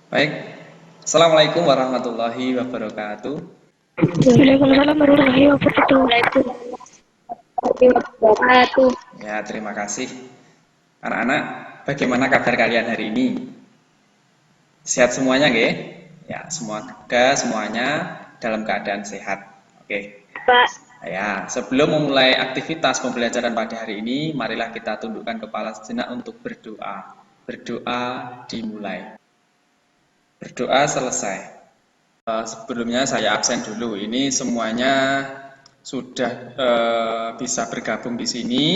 Baik, Assalamualaikum warahmatullahi wabarakatuh. Waalaikumsalam warahmatullahi wabarakatuh. Wabarakatuh. Ya, terima kasih. Anak-anak, bagaimana kabar kalian hari ini? Sehat semuanya, nggih? Ya, semuanya dalam keadaan sehat. Oke. Pak, Ya, sebelum memulai aktivitas pembelajaran pada hari ini, marilah kita tundukkan kepala sejenak untuk berdoa. Berdoa dimulai. Berdoa selesai. Sebelumnya saya absen dulu. Ini semuanya sudah bisa bergabung di sini,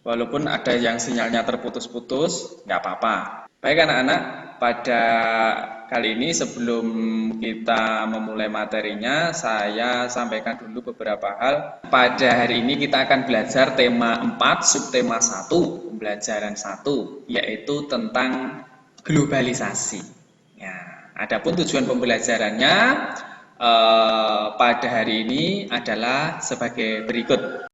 walaupun ada yang sinyalnya terputus-putus, nggak apa-apa. Baik anak-anak, pada kali ini sebelum kita memulai materinya, saya sampaikan dulu beberapa hal. Pada hari ini kita akan belajar tema 4, subtema 1, pembelajaran 1, yaitu tentang globalisasi. Ya, adapun tujuan pembelajarannya pada hari ini adalah sebagai berikut.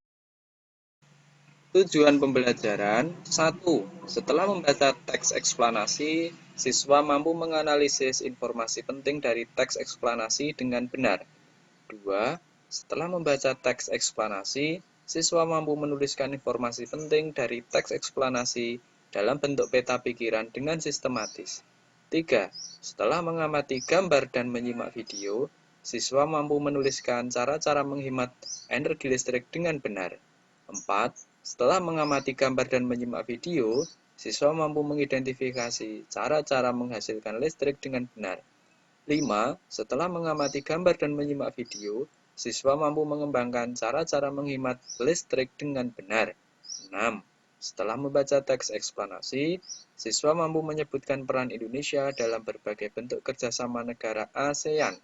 Tujuan pembelajaran 1. Setelah membaca teks eksplanasi, siswa mampu menganalisis informasi penting dari teks eksplanasi dengan benar. 2. Setelah membaca teks eksplanasi, siswa mampu menuliskan informasi penting dari teks eksplanasi dalam bentuk peta pikiran dengan sistematis. 3. Setelah mengamati gambar dan menyimak video, siswa mampu menuliskan cara-cara menghemat energi listrik dengan benar. 4. Setelah mengamati gambar dan menyimak video, siswa mampu mengidentifikasi cara-cara menghasilkan listrik dengan benar. 5. Setelah mengamati gambar dan menyimak video, siswa mampu mengembangkan cara-cara menghemat listrik dengan benar. 6. Setelah membaca teks eksplanasi, siswa mampu menyebutkan peran Indonesia dalam berbagai bentuk kerjasama negara ASEAN.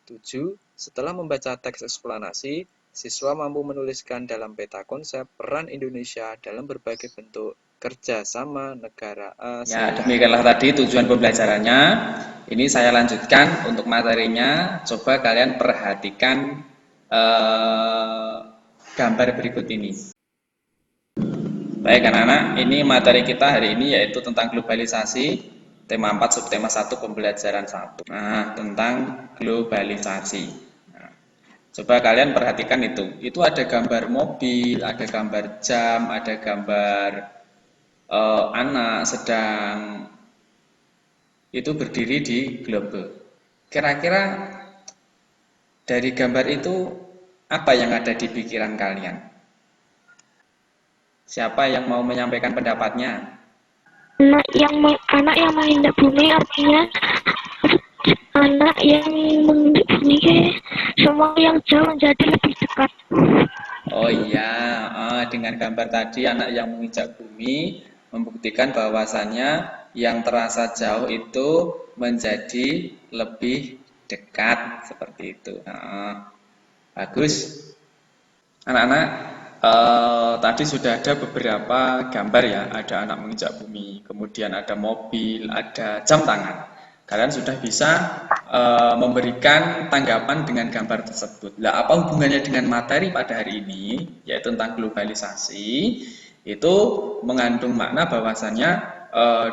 7. Setelah membaca teks eksplanasi, siswa mampu menuliskan dalam peta konsep peran Indonesia dalam berbagai bentuk kerjasama negara ASEAN. Ya, demikianlah tadi tujuan pembelajarannya. Ini saya lanjutkan untuk materinya. Coba kalian perhatikan gambar berikut ini. Baik anak-anak, ini materi kita hari ini yaitu tentang globalisasi, tema 4, subtema 1, pembelajaran 1. Nah, tentang globalisasi. Coba kalian perhatikan itu ada gambar mobil, ada gambar jam, ada gambar anak sedang itu berdiri di globe. Kira-kira dari gambar itu apa yang ada di pikiran kalian? Siapa yang mau menyampaikan pendapatnya? Anak yang menginjak bumi artinya anak yang menginjak bumi semua yang jauh menjadi lebih dekat. Oh iya, dengan gambar tadi anak yang menginjak bumi membuktikan bahwasannya yang terasa jauh itu menjadi lebih dekat seperti itu. Bagus, anak-anak. Tadi sudah ada beberapa gambar ya, ada anak menginjak bumi, kemudian ada mobil, ada jam tangan. Kalian sudah bisa memberikan tanggapan dengan gambar tersebut. Nah, apa hubungannya dengan materi pada hari ini, yaitu tentang globalisasi, itu mengandung makna bahwasannya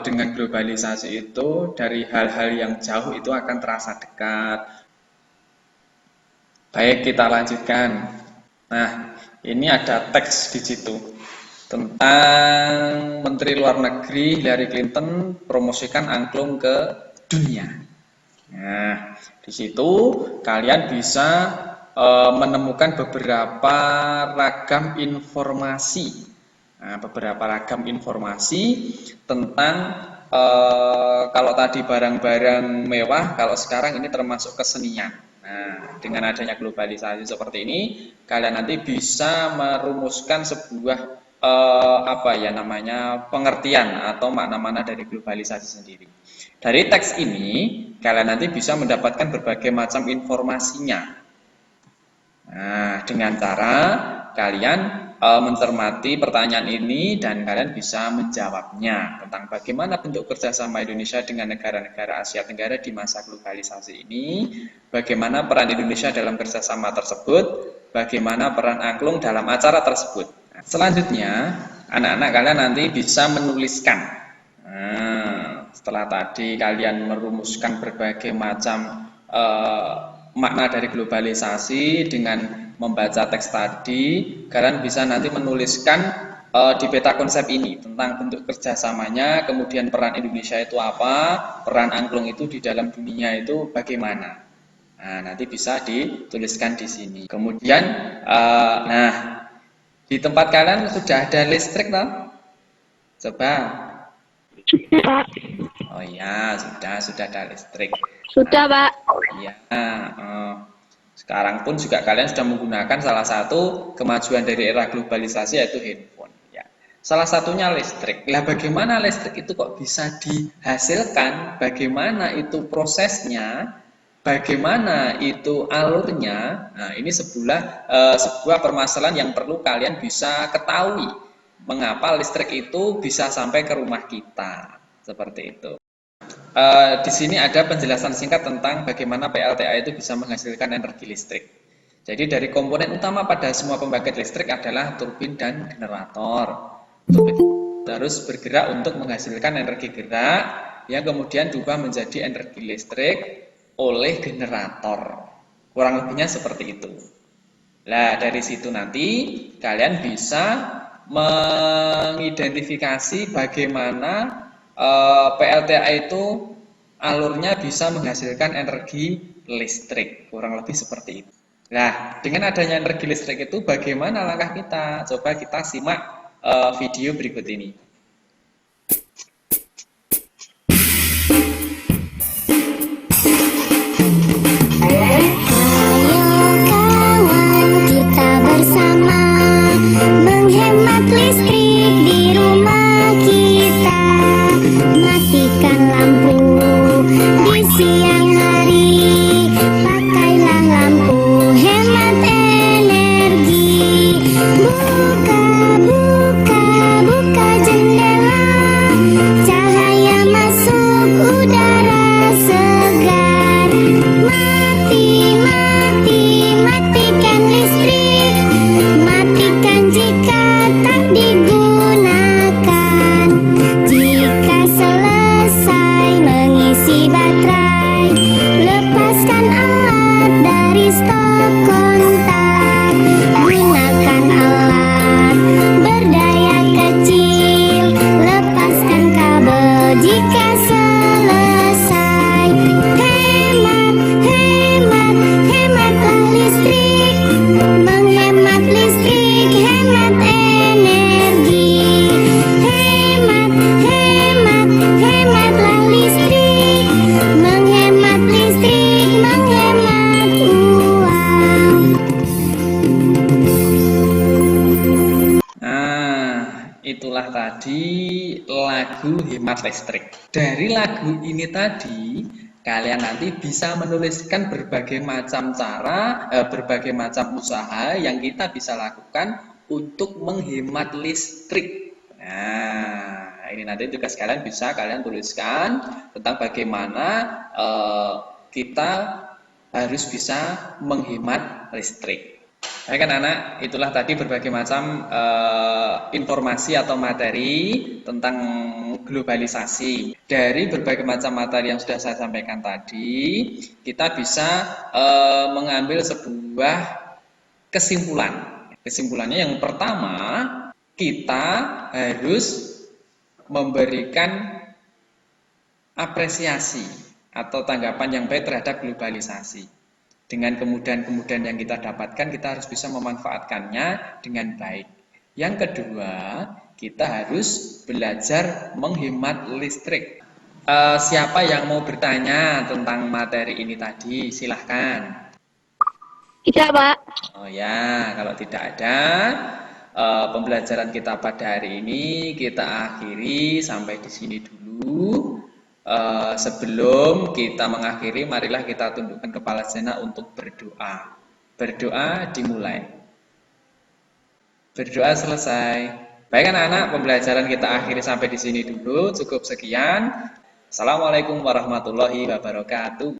dengan globalisasi itu dari hal-hal yang jauh itu akan terasa dekat. Baik, kita lanjutkan. Nah, ini ada teks di situ tentang Menteri Luar Negeri Hillary Clinton promosikan angklung ke dunia. Nah, di situ kalian bisa menemukan beberapa ragam informasi. Nah, beberapa ragam informasi tentang kalau tadi barang-barang mewah, kalau sekarang ini termasuk kesenian. Nah, dengan adanya globalisasi seperti ini, kalian nanti bisa merumuskan sebuah apa ya namanya pengertian atau makna-makna dari globalisasi sendiri. Dari teks ini, kalian nanti bisa mendapatkan berbagai macam informasinya. Nah, dengan cara kalian mencermati pertanyaan ini dan kalian bisa menjawabnya tentang bagaimana bentuk kerjasama Indonesia dengan negara-negara Asia Tenggara di masa globalisasi ini, bagaimana peran Indonesia dalam kerjasama tersebut, bagaimana peran angklung dalam acara tersebut. Nah, selanjutnya, anak-anak kalian nanti bisa menuliskan. Nah, Setelah tadi kalian merumuskan berbagai macam makna dari globalisasi dengan membaca teks tadi, kalian bisa nanti menuliskan di peta konsep ini tentang bentuk kerjasamanya, kemudian peran Indonesia itu apa, peran angklung itu di dalam dunia itu bagaimana. Nah, nanti bisa dituliskan di sini. Kemudian, nah, di tempat kalian sudah ada listrik, toh? Coba. Sudah, Pak. Oh iya, sudah ada listrik. Sudah, Pak. Iya. Sekarang pun juga kalian sudah menggunakan salah satu kemajuan dari era globalisasi yaitu handphone. Ya. Salah satunya listrik. Nah, bagaimana listrik itu kok bisa dihasilkan? Bagaimana itu prosesnya? Bagaimana itu alurnya? Nah, ini sebuah permasalahan yang perlu kalian bisa ketahui. Mengapa listrik itu bisa sampai ke rumah kita? Seperti itu. Di sini ada penjelasan singkat tentang bagaimana PLTA itu bisa menghasilkan energi listrik. Jadi dari komponen utama pada semua pembangkit listrik adalah turbin dan generator. Turbin harus bergerak untuk menghasilkan energi gerak yang kemudian diubah menjadi energi listrik oleh generator. Kurang lebihnya seperti itu. Nah, dari situ nanti kalian bisa mengidentifikasi bagaimana PLTA itu alurnya bisa menghasilkan energi listrik, kurang lebih seperti itu. Nah, dengan adanya energi listrik itu bagaimana langkah kita? Coba kita simak video berikut ini. Itulah tadi lagu hemat listrik. Dari lagu ini tadi, kalian nanti bisa menuliskan berbagai macam cara, berbagai macam usaha yang kita bisa lakukan untuk menghemat listrik. Nah, ini nanti tugas kalian bisa kalian tuliskan tentang bagaimana kita harus bisa menghemat listrik. Baik kan anak, itulah tadi berbagai macam informasi atau materi tentang globalisasi. Dari berbagai macam materi yang sudah saya sampaikan tadi, kita bisa mengambil sebuah kesimpulan. Kesimpulannya yang pertama, kita harus memberikan apresiasi atau tanggapan yang baik terhadap globalisasi. Dengan kemudahan-kemudahan yang kita dapatkan, kita harus bisa memanfaatkannya dengan baik. Yang kedua, kita harus belajar menghemat listrik. Siapa yang mau bertanya tentang materi ini tadi? Silahkan. Tidak, Pak. Oh ya, kalau tidak ada, pembelajaran kita pada hari ini kita akhiri sampai di sini dulu. Sebelum kita mengakhiri, marilah kita tundukkan kepala sejenak untuk berdoa. Berdoa dimulai. Berdoa selesai. Baik anak-anak, pembelajaran kita akhiri sampai di sini dulu. Cukup sekian. Assalamualaikum warahmatullahi wabarakatuh.